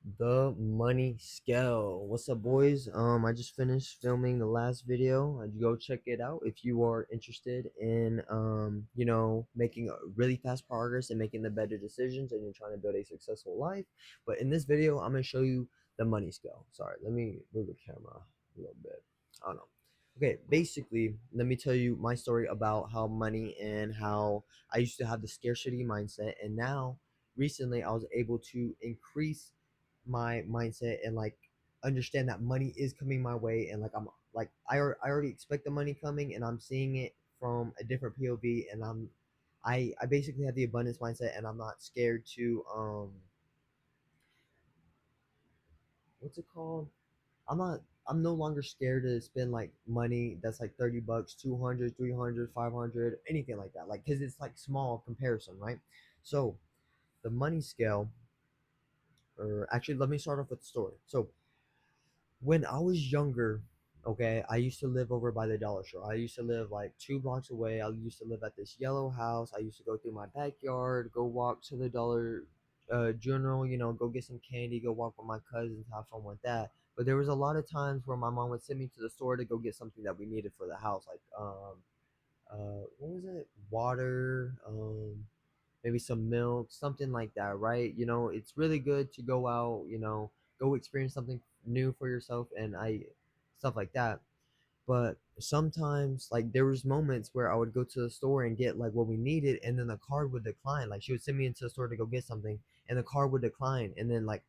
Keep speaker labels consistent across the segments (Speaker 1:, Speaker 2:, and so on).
Speaker 1: The money scale. What's up, boys? I just finished filming the last video. Go check it out if you are interested in making a really fast progress and making the better decisions and you're trying to build a successful life. But in this video, I'm gonna show you the money scale. Sorry, let me move the camera a little bit. I don't know. Okay, basically, let me tell you my story about how money and how I used to have the scarcity mindset, and now recently I was able to increase my mindset and like understand that money is coming my way, and like I already expect the money coming and I'm seeing it from a different POV, and I basically have the abundance mindset, and I'm not scared to what's it called? I'm no longer scared to spend like money that's like 30 bucks, 200, 300, 500, anything like that. Like cuz it's like small comparison, right? So, the money scale, or actually let me start off with the story. So, when I was younger, okay, I used to live over by the dollar store. I used to live like 2 blocks away. I used to live at this yellow house. I used to go through my backyard, go walk to the dollar general, go get some candy, go walk with my cousins, have fun with that. But there was a lot of times where my mom would send me to the store to go get something that we needed for the house, like what was it? Water, maybe some milk, something like that, right? It's really good to go out, go experience something new for yourself, and I stuff like that. But sometimes, like, there was moments where I would go to the store and get like what we needed, and then the card would decline. Like, she would send me into the store to go get something, and the card would decline, and then like,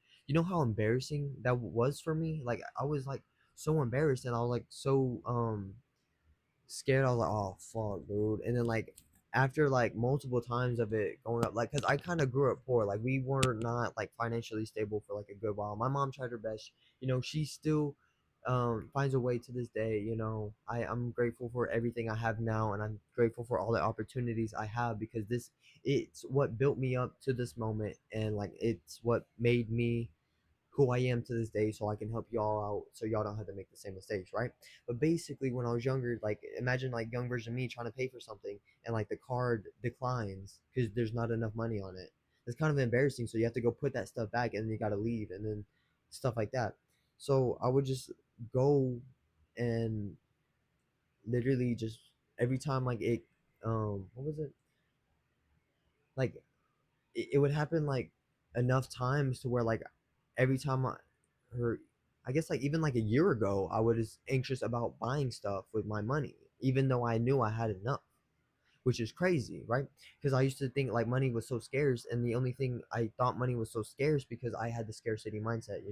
Speaker 1: how embarrassing that was for me. Like, I was like so embarrassed, and I was like so scared. I was like, oh fuck, dude. And then like after like multiple times of it going up, like, cause I kind of grew up poor. Like, we were not like financially stable for like a good while. My mom tried her best. She still finds a way to this day. I'm grateful for everything I have now, and I'm grateful for all the opportunities I have, because it's what built me up to this moment, and like it's what made me who I am to this day, so I can help y'all out so y'all don't have to make the same mistakes, right? But basically, when I was younger, like, imagine like young version of me trying to pay for something, and like the card declines because there's not enough money on it. It's kind of embarrassing, so you have to go put that stuff back, and then you got to leave, and then stuff like that. So I would just go and literally just every time, like, it what was it, like, it would happen like enough times to where like every time her I guess like even like a year ago I was anxious about buying stuff with my money, even though I knew I had enough, which is crazy, right? Because I used to think like money was so scarce, and the only thing I thought money was so scarce because I had the scarcity mindset.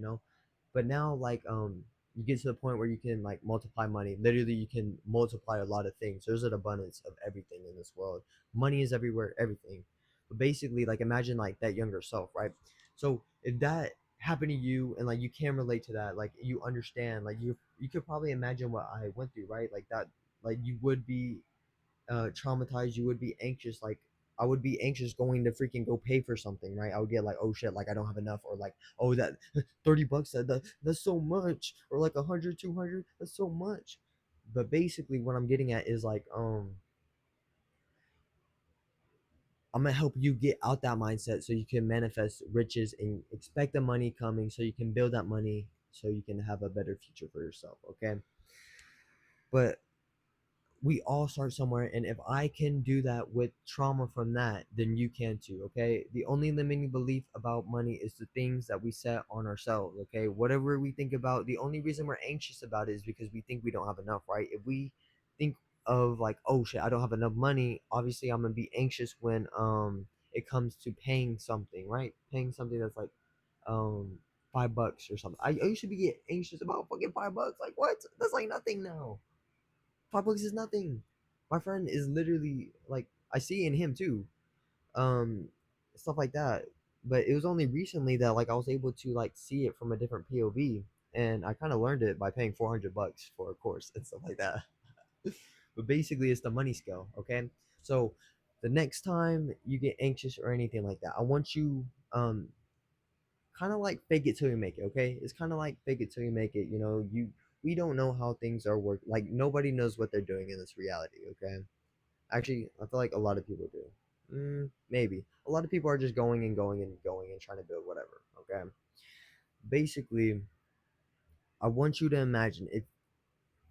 Speaker 1: But now, like, you get to the point where you can like multiply money. Literally, you can multiply a lot of things. There's an abundance of everything in this world. Money is everywhere, everything. But basically, like, imagine like that younger self, right? So if that happened to you, and like you can relate to that, like you understand, like you could probably imagine what I went through, right? Like that, like you would be traumatized, you would be anxious. Like, I would be anxious going to freaking go pay for something, right? I would get like, oh shit, like I don't have enough, or like, oh, that 30 bucks, that's so much, or like 100, 200, that's so much. But basically what I'm getting at is like, I'm gonna help you get out that mindset so you can manifest riches and expect the money coming, so you can build that money so you can have a better future for yourself, okay? But we all start somewhere, and if I can do that with trauma from that, then you can too, okay? The only limiting belief about money is the things that we set on ourselves, okay? Whatever we think about, the only reason we're anxious about it is because we think we don't have enough, right? If we think of like, oh shit, I don't have enough money, obviously I'm gonna be anxious when it comes to paying something, right? Paying something that's like um $5 or something. I used to be get anxious about fucking $5. Like, what? That's like nothing now. $5 is nothing. My friend is literally like, I see in him too, um, stuff like that. But it was only recently that like I was able to like see it from a different POV, and I kind of learned it by paying $400 for a course and stuff like that. But basically, it's the money scale, okay? So the next time you get anxious or anything like that, I want you kind of like fake it till you make it, okay? It's kind of like fake it till you make it. We don't know how things are work. Like, nobody knows what they're doing in this reality, okay? Actually, I feel like a lot of people do. Maybe a lot of people are just going and going and going and trying to build whatever, okay? basically, I want you to imagine if,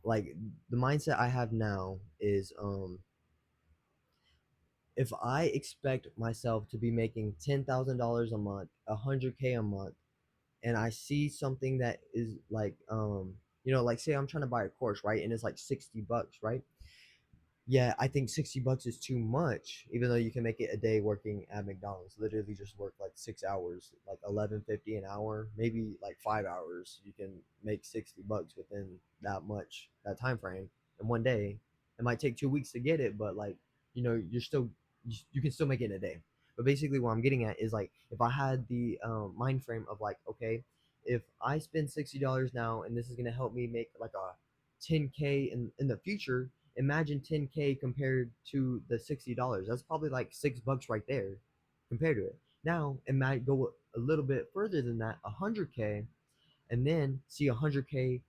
Speaker 1: like, the mindset I have now is, if I expect myself to be making $10,000 a month, 100K a month, and I see something that is like, like, say I'm trying to buy a course, right? And it's like $60, right? Yeah, I think $60 is too much, even though you can make it a day working at McDonald's. Literally just work like 6 hours, like 11.50 an hour, maybe like 5 hours. You can make $60 within that time frame in one day. It might take 2 weeks to get it, but like, you're still, you can still make it in a day. But basically, what I'm getting at is like, if I had the mind frame of like, okay, if I spend $60 now, and this is gonna help me make like a 10K in the future. Imagine 10K compared to the $60. That's probably like $6 right there compared to it. Now it might go a little bit further than that, 100K, and then see 100K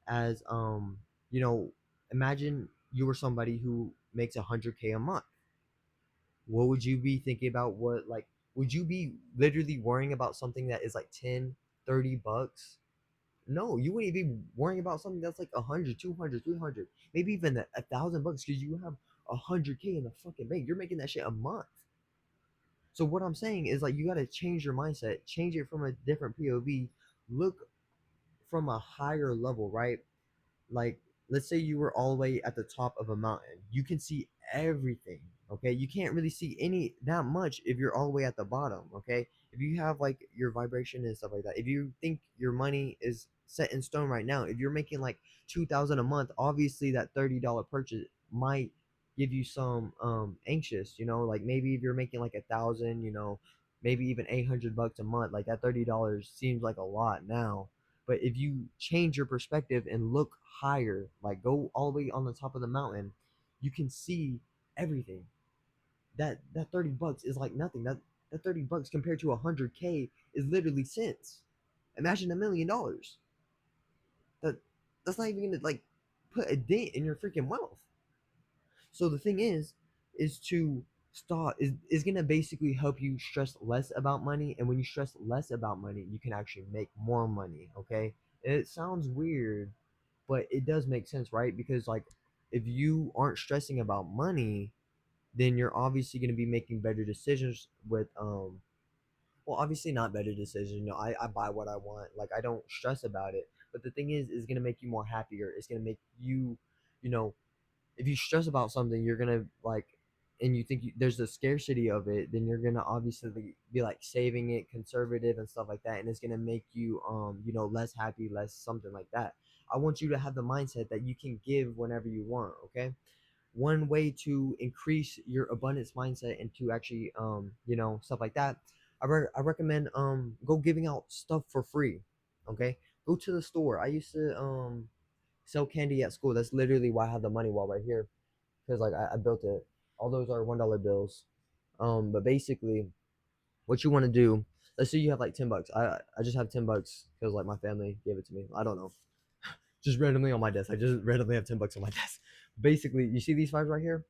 Speaker 1: as, you know, imagine you were somebody who makes 100K a month. What would you be thinking about? What, like, would you be literally worrying about something that is like 10, $30? No, you wouldn't be worrying about something that's like 100, 200, 300, maybe even $1,000 because you have 100K in the fucking bank. You're making that shit a month. So what I'm saying is like, you got to change your mindset, change it from a different POV, look from a higher level, right? Like, let's say you were all the way at the top of a mountain. You can see everything. Okay, you can't really see any that much if you're all the way at the bottom. Okay, if you have like your vibration and stuff like that, if you think your money is set in stone right now, if you're making like 2,000 a month, obviously that $30 purchase might give you some anxious, like maybe if you're making like 1,000, maybe even $800 a month, like that $30 seems like a lot now. But if you change your perspective and look higher, like go all the way on the top of the mountain, you can see everything. That $30 is like nothing. That $30 compared to 100K is literally cents. Imagine $1 million. That that's not even gonna like put a dent in your freaking wealth. So the thing is to start is gonna basically help you stress less about money, and when you stress less about money, you can actually make more money. Okay, it sounds weird, but it does make sense, right? Because like, if you aren't stressing about money, then you're obviously gonna be making better decisions with well, obviously not better decisions. I buy what I want. Like, I don't stress about it. But the thing is gonna make you more happier. It's gonna make you, you know, if you stress about something, you're gonna like, and you think there's a scarcity of it, then you're gonna obviously be like saving it, conservative and stuff like that, and it's gonna make you, less happy, less something like that. I want you to have the mindset that you can give whenever you want. Okay, one way to increase your abundance mindset and to actually, stuff like that, I recommend go giving out stuff for free. Okay, go to the store. I used to sell candy at school. That's literally why I have the money wall right here, because like I built it. All those are $1 bills. But basically, what you want to do, let's say you have like $10. I just have $10 because like my family gave it to me. I don't know, just randomly on my desk. I just randomly have $10 on my desk. Basically, you see these fives right here.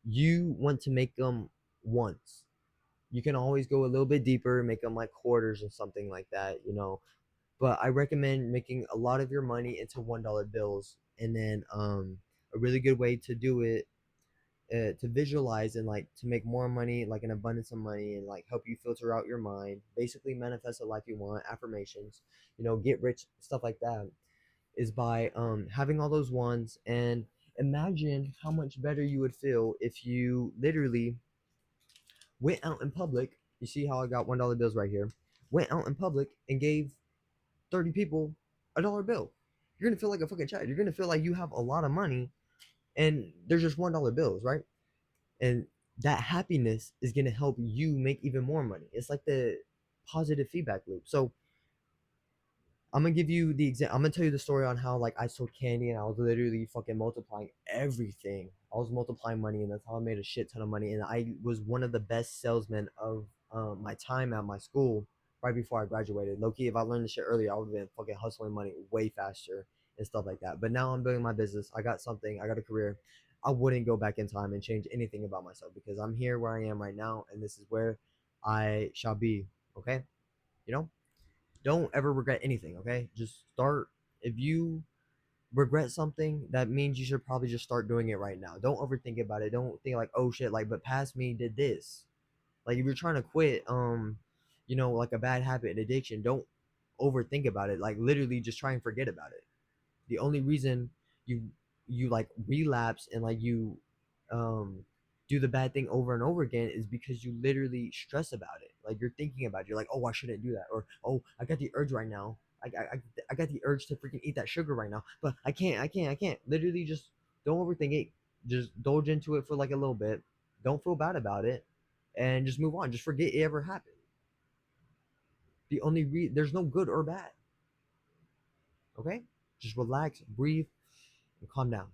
Speaker 1: You want to make them once. You can always go a little bit deeper, make them like quarters or something like that. But I recommend making a lot of your money into $1 bills, and then a really good way to do it, to visualize and like to make more money, like an abundance of money, and like help you filter out your mind, basically manifest a life you want, affirmations, get rich, stuff like that, is by having all those ones. And imagine how much better you would feel if you literally went out in public. You see how I got $1 bills right here? Went out in public and gave 30 people a $1 bill. You're gonna feel like a fucking child. You're gonna feel like you have a lot of money, and they're just $1 bills, right? And that happiness is gonna help you make even more money. It's like the positive feedback loop. So I'm gonna give you the example. I'm gonna tell you the story on how like I sold candy and I was literally fucking multiplying everything. I was multiplying money, and that's how I made a shit ton of money. And I was one of the best salesmen of my time at my school right before I graduated. Low-key, if I learned this shit earlier, I would have been fucking hustling money way faster and stuff like that. But now I'm building my business. I got something. I got a career. I wouldn't go back in time and change anything about myself because I'm here where I am right now, and this is where I shall be. Okay, you know. Don't ever regret anything, okay? Just start. If you regret something, that means you should probably just start doing it right now. Don't overthink about it. Don't think like, oh shit, like, but past me did this. Like, if you're trying to quit, like a bad habit, an addiction, don't overthink about it. Like, literally, just try and forget about it. The only reason you you like relapse and like you um do the bad thing over and over again is because you literally stress about it. Like, you're thinking about it. You're like, oh, I shouldn't do that, or oh, I got the urge right now. I got the urge to freaking eat that sugar right now, but I can't. Literally, just don't overthink it. Just indulge into it for like a little bit. Don't feel bad about it, and just move on. Just forget it ever happened. There's no good or bad. Okay, just relax, breathe, and calm down.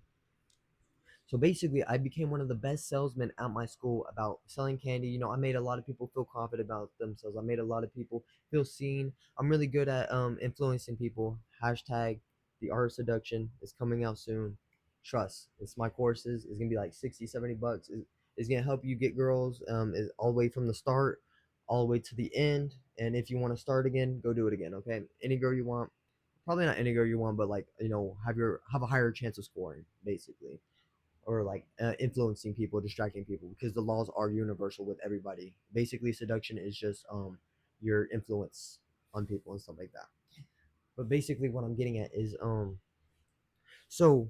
Speaker 1: So basically, I became one of the best salesmen at my school about selling candy. I made a lot of people feel confident about themselves. I made a lot of people feel seen. I'm really good at influencing people. Hashtag the art of seduction is coming out soon. Trust. It's my courses. It's gonna be like 60, $70. It's gonna help you get girls. Is all the way from the start, all the way to the end. And if you want to start again, go do it again. Okay, any girl you want. Probably not any girl you want, but like have a higher chance of scoring, basically, or like influencing people, distracting people, because the laws are universal with everybody. Basically, seduction is just your influence on people and stuff like that. But basically, what I'm getting at is so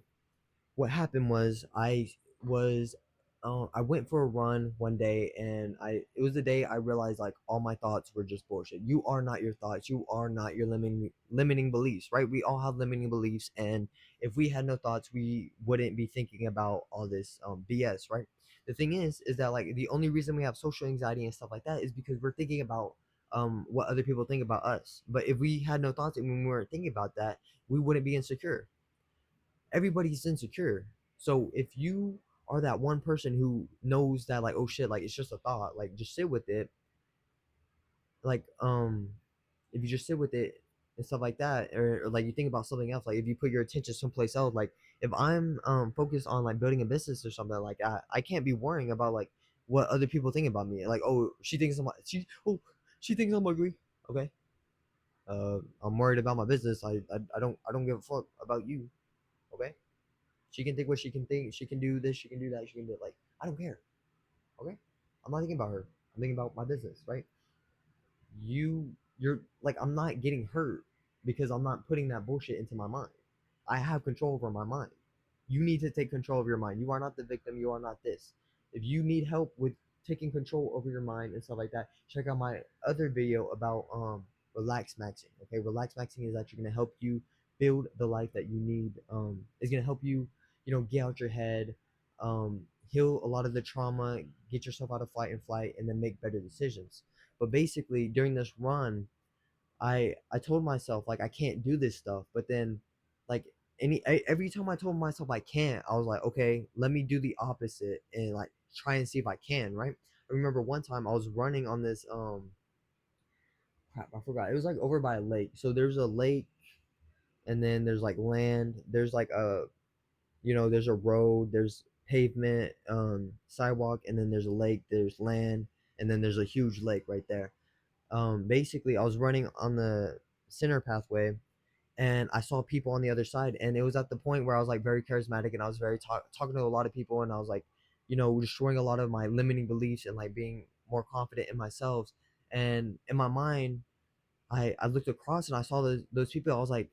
Speaker 1: what happened was I went for a run one day, and I it was the day I realized like all my thoughts were just bullshit. You are not your thoughts. You are not your limiting beliefs, right? We all have limiting beliefs, and if we had no thoughts, we wouldn't be thinking about all this BS, right? The thing is that like the only reason we have social anxiety and stuff like that is because we're thinking about what other people think about us. But if we had no thoughts and when we weren't thinking about that, we wouldn't be insecure. Everybody's insecure. So if you are that one person who knows that like, oh shit, like it's just a thought, like just sit with it. Like if you just sit with it and stuff like that, or like you think about something else, like if you put your attention someplace else, like if I'm focused on like building a business or something like that, I can't be worrying about like what other people think about me. Like, oh, she thinks I'm ugly. Okay. I'm worried about my business. I don't give a fuck about you. Okay. She can think what she can think. She can do this. She can do that. She can do it. Like, I don't care. Okay. I'm not thinking about her. I'm thinking about my business, right? You're like, I'm not getting hurt because I'm not putting that bullshit into my mind. I have control over my mind. You need to take control of your mind. You are not the victim. You are not this. If you need help with taking control over your mind and stuff like that, check out my other video about relax maxing. Okay, relax maxing is actually going to help you build the life that you need. It's going to help you, get out your head, heal a lot of the trauma, get yourself out of fight and flight, and then make better decisions. But basically, during this run, I told myself like I can't do this stuff, but then like every time I told myself I can't, I was like, okay, let me do the opposite and like try and see if I can, right? I remember one time I was running on this crap, I forgot. It was like over by a lake. So there's a lake, and then there's like land, there's like there's a road, there's pavement, sidewalk, and then there's a lake, there's land, and then there's a huge lake right there. Basically I was running on the center pathway, and I saw people on the other side, and it was at the point where I was like very charismatic, and I was very talking to a lot of people, and I was like, destroying a lot of my limiting beliefs and like being more confident in myself. And in my mind, I looked across and I saw those people. I was like,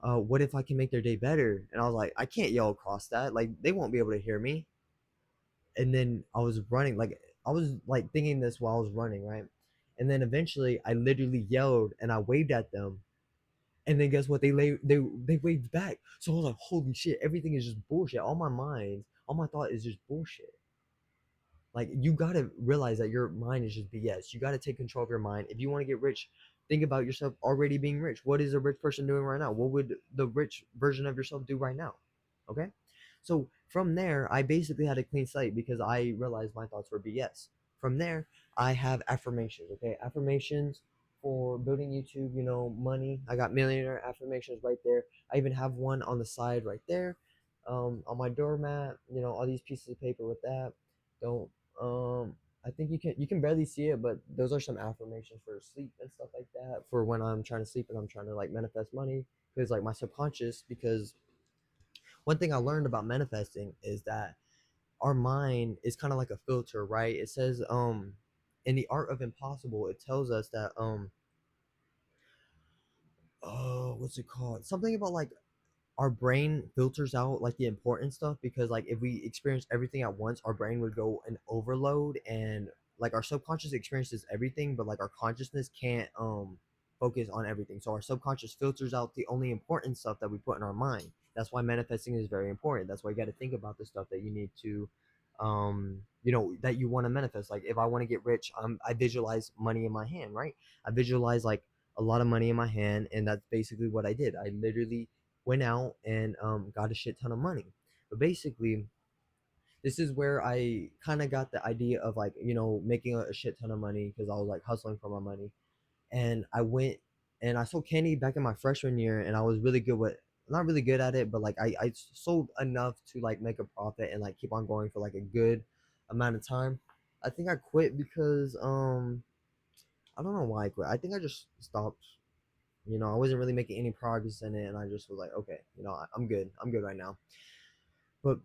Speaker 1: what if I can make their day better? And I was like, I can't yell across that, like they won't be able to hear me. And then I was running, like I was like thinking this while I was running, right? And then eventually I literally yelled and I waved at them, and then guess what? They waved back. So I was like, holy shit, everything is just bullshit. All my thought is just bullshit. Like, you gotta realize that your mind is just BS. You gotta take control of your mind. If you want to get rich, think about yourself already being rich. What is a rich person doing right now? What would the rich version of yourself do right now? Okay. So from there, I basically had a clean slate because I realized my thoughts were BS. From there, I have affirmations. Okay, affirmations for building YouTube. Money. I got millionaire affirmations right there. I even have one on the side right there, on my doormat. All these pieces of paper with that. Don't. I think you can barely see it, but those are some affirmations for sleep and stuff like that. For when I'm trying to sleep and I'm trying to like manifest money, because like my subconscious. Because one thing I learned about manifesting is that our mind is kind of like a filter, right? It says in the art of impossible, it tells us that oh, what's it called? Something about like our brain filters out like the important stuff, because like if we experience everything at once, our brain would go in overload, and like our subconscious experiences everything, but like our consciousness can't focus on everything. So our subconscious filters out the only important stuff that we put in our mind. That's why manifesting is very important. That's why you got to think about the stuff that you need to that you want to manifest. Like if I want to get rich, I visualize money in my hand, right? I visualize like a lot of money in my hand, and that's basically what I did. I literally went out and got a shit ton of money. But basically, this is where I kind of got the idea of like, making a shit ton of money, because I was like hustling for my money. And I went and I sold candy back in my freshman year, and I was really good with, not really good at it, but like I sold enough to like make a profit and like keep on going for like a good amount of time. I think I quit because I don't know why I quit. I think I just stopped. I wasn't really making any progress in it, and I just was like, okay, I'm good. I'm good right now. But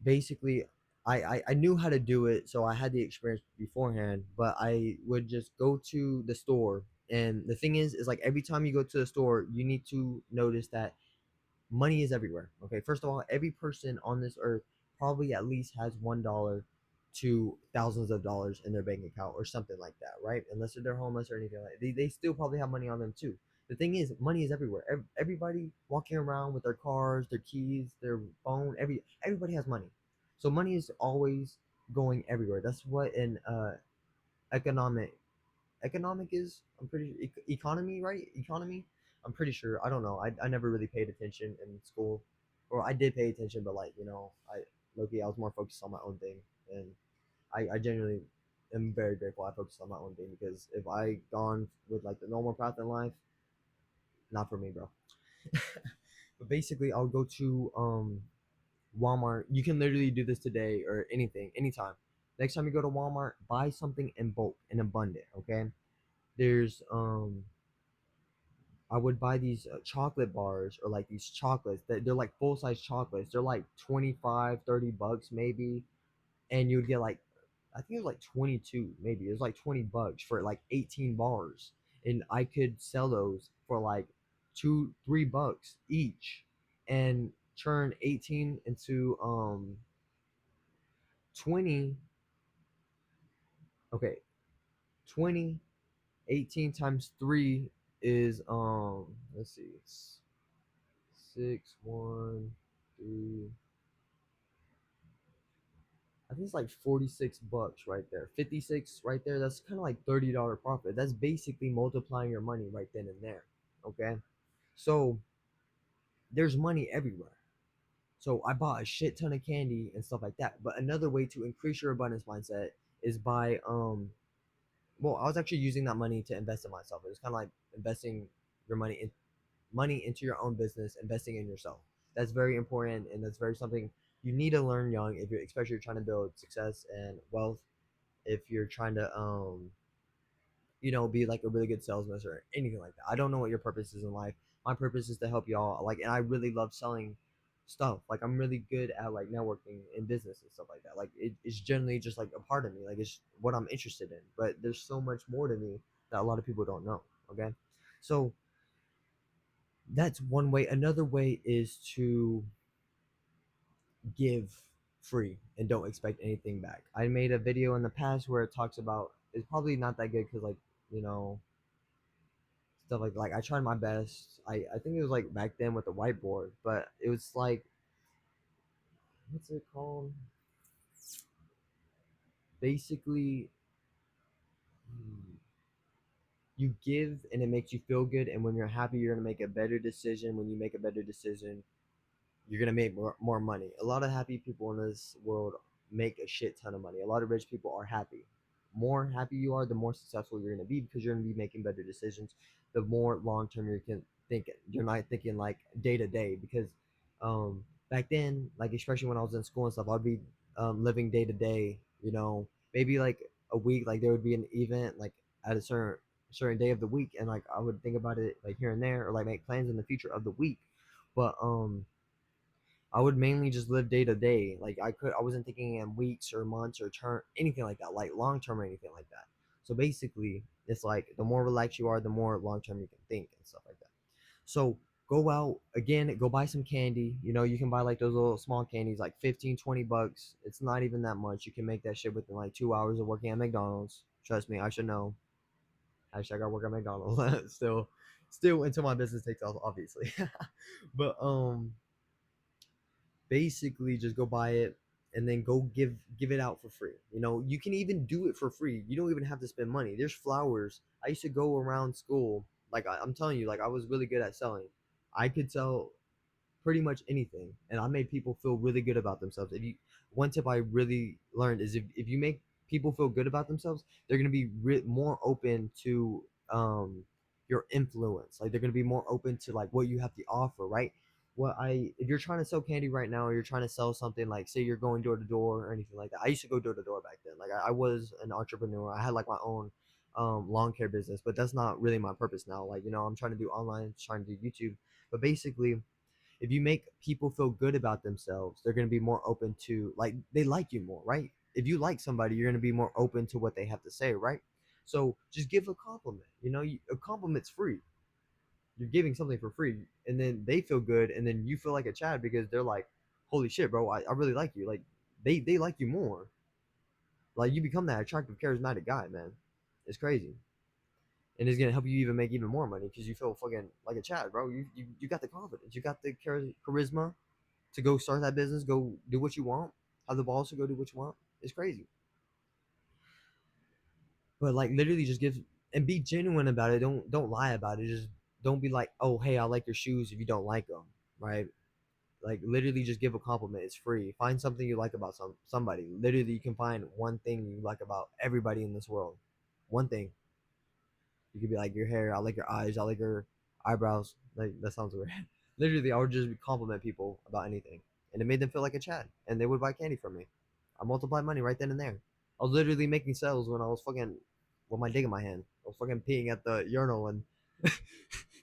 Speaker 1: basically, I knew how to do it, so I had the experience beforehand. But I would just go to the store, and the thing is like every time you go to the store, you need to notice that money is everywhere. Okay, first of all, every person on this earth probably at least has $1 to thousands of dollars in their bank account or something like that, right? Unless they're homeless or anything like that. They still probably have money on them too. The thing is, money is everywhere. Everybody walking around with their cars, their keys, their phone. Everybody has money, so money is always going everywhere. That's what an economic economic is. I'm pretty economy, right? Economy. I'm pretty sure. I don't know. I never really paid attention in school, or I did pay attention, but like I I was more focused on my own thing, and I genuinely am very grateful I focused on my own thing, because if I gone with like the normal path in life, not for me, bro. But basically, I'll go to Walmart. You can literally do this today or anything, anytime. Next time you go to Walmart, buy something in bulk, in abundant. Okay. There's I would buy these chocolate bars, or like these chocolates that they're like full size chocolates. They're like 25, 30 bucks maybe. And you'd get like, I think it was like 22, maybe. It was like 20 bucks for like 18 bars. And I could sell those for like 2, 3 bucks each, and turn 18 into 20. Okay, 20, 18 times 3 is let's see, it's 6, 1, 3. I think it's like 46 bucks right there. 56 right there. That's kind of like $30 profit. That's basically multiplying your money right then and there. Okay. So there's money everywhere. So I bought a shit ton of candy and stuff like that. But another way to increase your abundance mindset is by well, I was actually using that money to invest in myself. It was kind of like investing your money into your own business, investing in yourself. That's very important, and that's very something you need to learn young, if you're especially you're trying to build success and wealth. If you're trying to be like a really good salesman or anything like that. I don't know what your purpose is in life. My purpose is to help y'all, like, and I really love selling stuff. Like I'm really good at like networking in business and stuff like that. Like it's generally just like a part of me. Like it's what I'm interested in. But there's so much more to me that a lot of people don't know. Okay. So that's one way. Another way is to give free and don't expect anything back. I made a video in the past where it talks about, it's probably not that good because like, you know, stuff like I tried my best. I think it was like back then with the whiteboard, but it was like, what's it called? Basically, you give and it makes you feel good, and when you're happy, you're gonna make a better decision. When you make a better decision, you're gonna make more money. A lot of happy people in this world make a shit ton of money. A lot of rich people are happy. More happy you are, the more successful you're gonna be, because you're gonna be making better decisions. The more long term you can think. You're not thinking like day to day, because back then, like especially when I was in school and stuff, I'd be living day to day. You know, maybe like a week, like there would be an event like at a certain day of the week, and like I would think about it like here and there, or like make plans in the future of the week. But I would mainly just live day to day. Like I wasn't thinking in weeks or months or term anything like that, like long term or anything like that. So basically, it's like the more relaxed you are, the more long term you can think and stuff like that. So go out again, go buy some candy. You know, you can buy like those little small candies, like 15, 20 bucks. It's not even that much. You can make that shit within like 2 hours of working at McDonald's. Trust me, I should know. Hashtag I work at McDonald's. Still until my business takes off, obviously. But basically just go buy it and then go give it out for free. You know, you can even do it for free. You don't even have to spend money. There's flowers. I used to go around school, like I'm telling you, like I was really good at selling. I could sell pretty much anything, and I made people feel really good about themselves. If you One tip I really learned is if you make people feel good about themselves, they're going to be more open to your influence. Like they're going to be more open to like what you have to offer, right? If you're trying to sell candy right now, or you're trying to sell something, like say you're going door to door or anything like that. I used to go door to door back then. Like I was an entrepreneur. I had like my own lawn care business, but that's not really my purpose now. Like, you know, I'm trying to do online, trying to do YouTube. But basically, if you make people feel good about themselves, they're going to be more open to, like, they like you more, right? If you like somebody, you're going to be more open to what they have to say, right? So just give a compliment. You know, a compliment's free. You're giving something for free, and then they feel good, and then you feel like a Chad because they're like, holy shit, bro, I really like you. Like, they like you more. Like, you become that attractive, charismatic guy, man. It's crazy. And it's gonna help you even make even more money because you feel fucking like a Chad, bro. You got the confidence, you got the charisma to go start that business, go do what you want, have the balls to go do what you want. It's crazy. But like literally just give and be genuine about it. Don't lie about it. Just don't be like, "Oh, hey, I like your shoes," if you don't like them, right? Like literally just give a compliment. It's free. Find something you like about somebody. Literally you can find one thing you like about everybody in this world. One thing. You could be like your hair, I like your eyes, I like your eyebrows. Like that sounds weird. Literally, I would just compliment people about anything, and it made them feel like a Chad, and they would buy candy from me. I multiplied money right then and there. I was literally making sales when I was fucking with my dick in my hand. I was fucking peeing at the urinal, and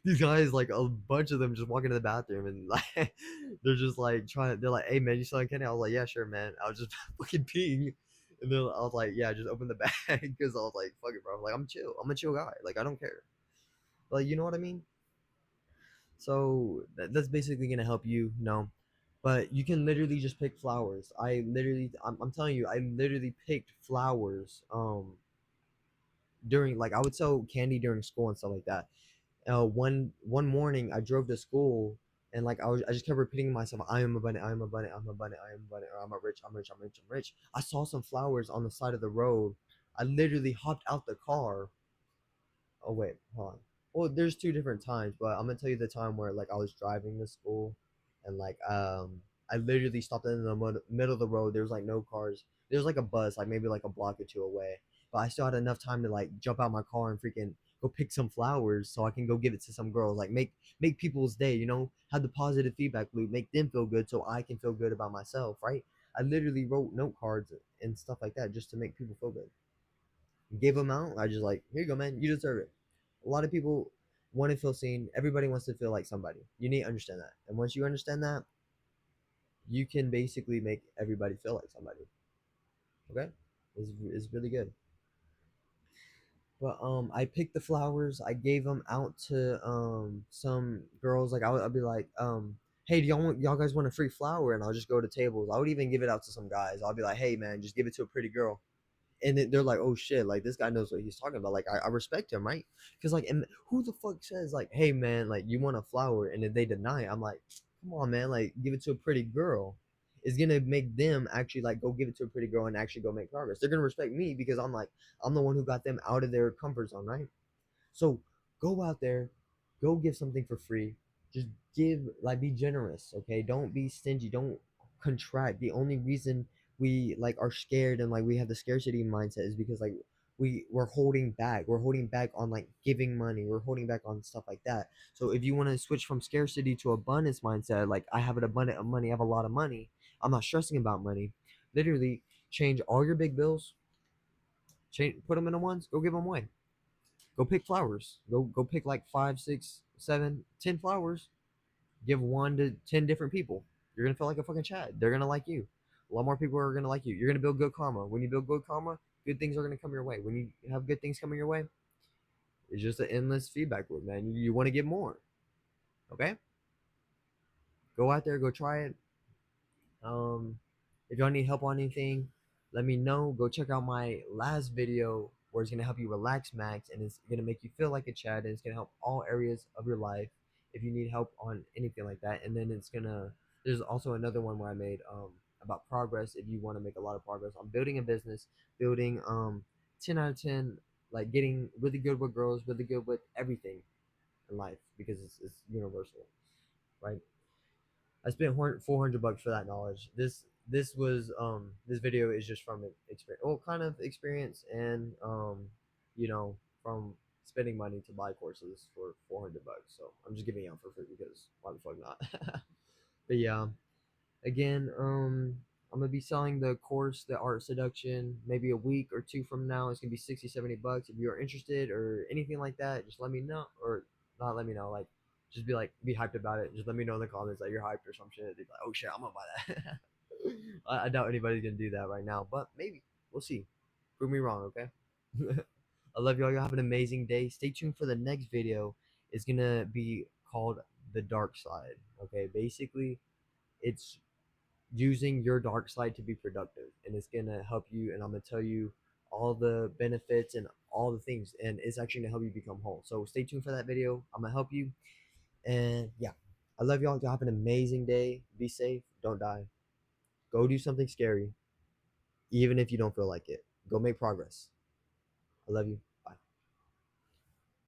Speaker 1: these guys, like a bunch of them, just walk into the bathroom and like they're just like trying. They're like, "Hey man, you selling candy?" I was like, "Yeah, sure, man." I was just fucking peeing. And then I was like, yeah, just open the bag because I was like, fuck it, bro. Like, I'm chill. I'm a chill guy. Like, I don't care. Like, you know what I mean? So that's basically gonna help you, you know. But you can literally just pick flowers. I'm telling you, I literally picked flowers. During like I would sell candy during school and stuff like that. One morning I drove to school and like I just kept repeating to myself, I am a bunny, I am a bunny, I'm a bunny, I am a bunny, or I'm a rich, I'm rich, I'm rich, I'm rich. I saw some flowers on the side of the road. I literally hopped out the car. Oh wait, hold on. Well, there's two different times, but I'm gonna tell you the time where like I was driving to school, and like I literally stopped in the middle of the road. There was like no cars. There was like a bus, like maybe like a block or two away. But I still had enough time to like jump out my car and freaking go pick some flowers so I can go give it to some girls. Like make people's day, you know, have the positive feedback loop, make them feel good so I can feel good about myself, right? I literally wrote note cards and stuff like that just to make people feel good. Gave them out. I just like, here you go, man. You deserve it. A lot of people want to feel seen. Everybody wants to feel like somebody. You need to understand that. And once you understand that, you can basically make everybody feel like somebody. Okay? It's really good. But I picked the flowers. I gave them out to some girls. Like I'd be like, hey, do y'all guys want a free flower? And I'll just go to tables. I would even give it out to some guys. I'll be like, hey man, just give it to a pretty girl. And then they're like, "Oh shit! Like this guy knows what he's talking about. Like I respect him, right? Because like, and who the fuck says like, hey man, like you want a flower, and then they deny it? I'm like, come on, man, like give it to a pretty girl. It's gonna make them actually like go give it to a pretty girl and actually go make progress. They're gonna respect me because I'm the one who got them out of their comfort zone, right? So go out there, go give something for free. Just give, like, be generous, okay? Don't be stingy. Don't contract. The only reason we like are scared and like we have the scarcity mindset is because like we're holding back. We're holding back on like giving money. We're holding back on stuff like that. So if you want to switch from scarcity to abundance mindset, like I have an abundant of money, I have a lot of money. I'm not stressing about money. Literally, Change all your big bills, change, put them into ones, go give them away. Go pick flowers. Go pick like 5, 6, 7, 10 flowers. Give 1 to 10 different people. You're gonna feel like a fucking Chad. They're gonna like you. A lot more people are gonna like you. You're gonna build good karma. When you build good karma, good things are gonna come your way. When you have good things coming your way, it's just an endless feedback loop, man. You want to get more. Okay? Go out there, go try it. If y'all need help on anything, let me know. Go check out my last video where it's gonna help you relax max, and it's gonna make you feel like a Chad, and it's gonna help all areas of your life if you need help on anything like that. And then it's gonna there's also another one where I made about progress if you want to make a lot of progress on building a business, building 10 out of 10, like getting really good with girls, really good with everything in life because it's universal, right? I spent $400 for that knowledge. This video is just from experience, well, kind of experience, and you know, from spending money to buy courses for $400. So I'm just giving it out for free because why the fuck not? But yeah, again, I'm gonna be selling the course, the art seduction, maybe a week or two from now. It's gonna be 60, $70. If you're interested or anything like that, just let me know, or not let me know, like just be like, be hyped about it. Just let me know in the comments that you're hyped or some shit. Be like, oh shit, I'm gonna buy that. I doubt anybody's gonna do that right now, but maybe we'll see. Prove me wrong, okay? I love y'all. Y'all have an amazing day. Stay tuned for the next video. It's gonna be called the dark side. Okay, basically, it's using your dark side to be productive, and it's gonna help you, and I'm gonna tell you all the benefits and all the things, and it's actually gonna help you become whole. So stay tuned for that video. I'm gonna help you, and yeah, I love y'all. Y'all have an amazing day. Be safe, don't die. Go do something scary, even if you don't feel like it. Go make progress. I love you.